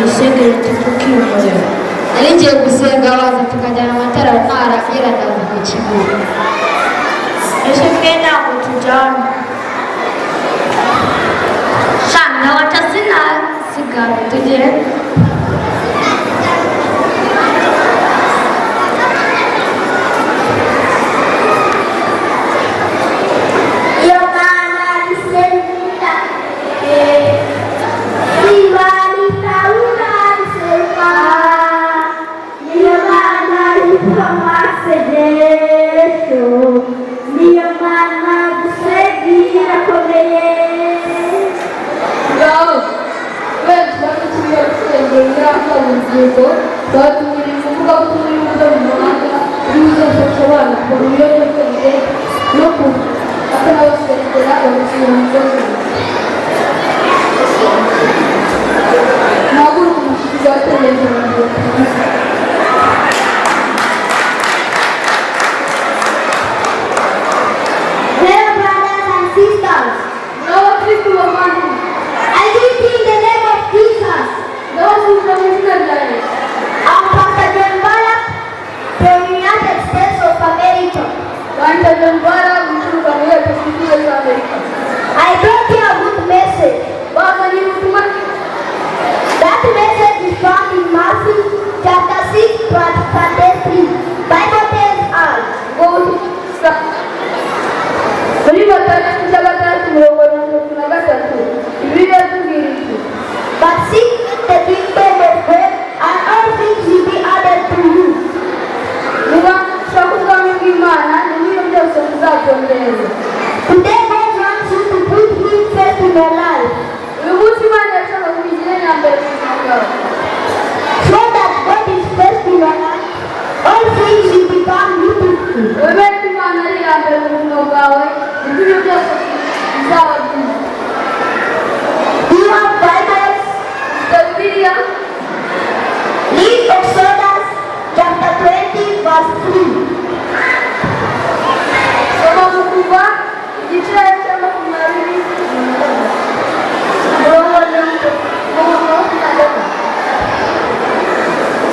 dusengere tukiyumurira ari ngiye gusenga baza tukajyana amatara ntarangira ndaza ku kigo ese twe ntabwo tujyana shana waca sigara tugere I brought you a good message. That message is found in Matthew chapter 6, verse 33. Bible tells us, but seek the kingdom of God, and all things will be added to you. Today God wants you to put Him first in your life. So that God is first in your life, all things will become beautiful. Do you have Bibles? Read Exodus chapter 20, verse 3.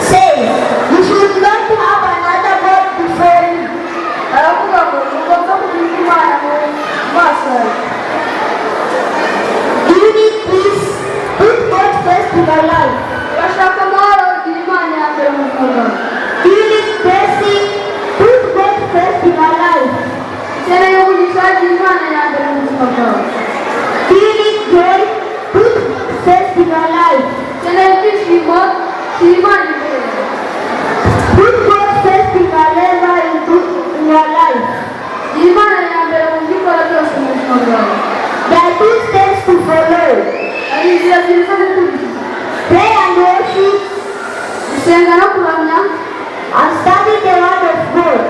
Say, you should not have another God before me. Do you need peace? Put God first in your life. Do you need blessing? Put God first in your life. Do you need joy? Put God first in your life. Put God first in whatever you do in your life. There are 2 steps to follow. Pray and worship, and study the word of God.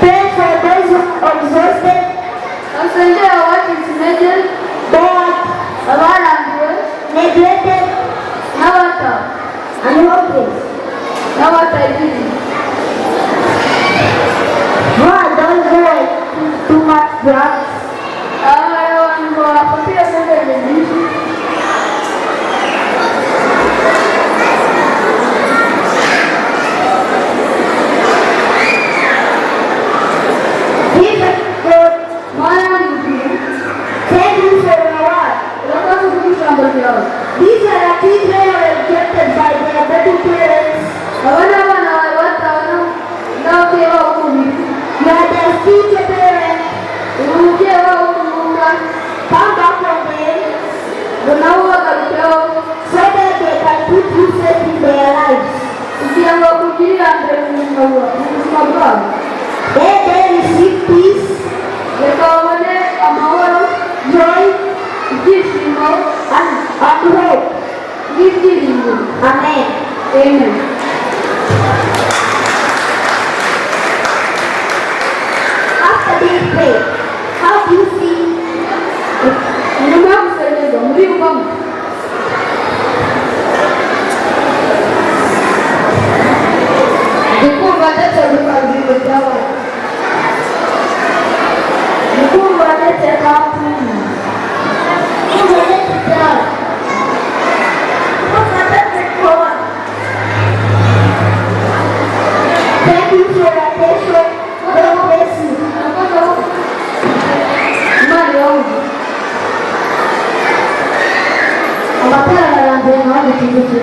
Pray for those who are exhausted, bored, neglected, and hopeless. Who are those who are too much drugs? These are the children who are rejected by their baby parents. You are their future parents. Come back from them so that they can put you first in their lives. Then they receive peace, joy, and hope. Amen. Amen. After this prayer, how do you feel? amatara ararangiye naho bitigeze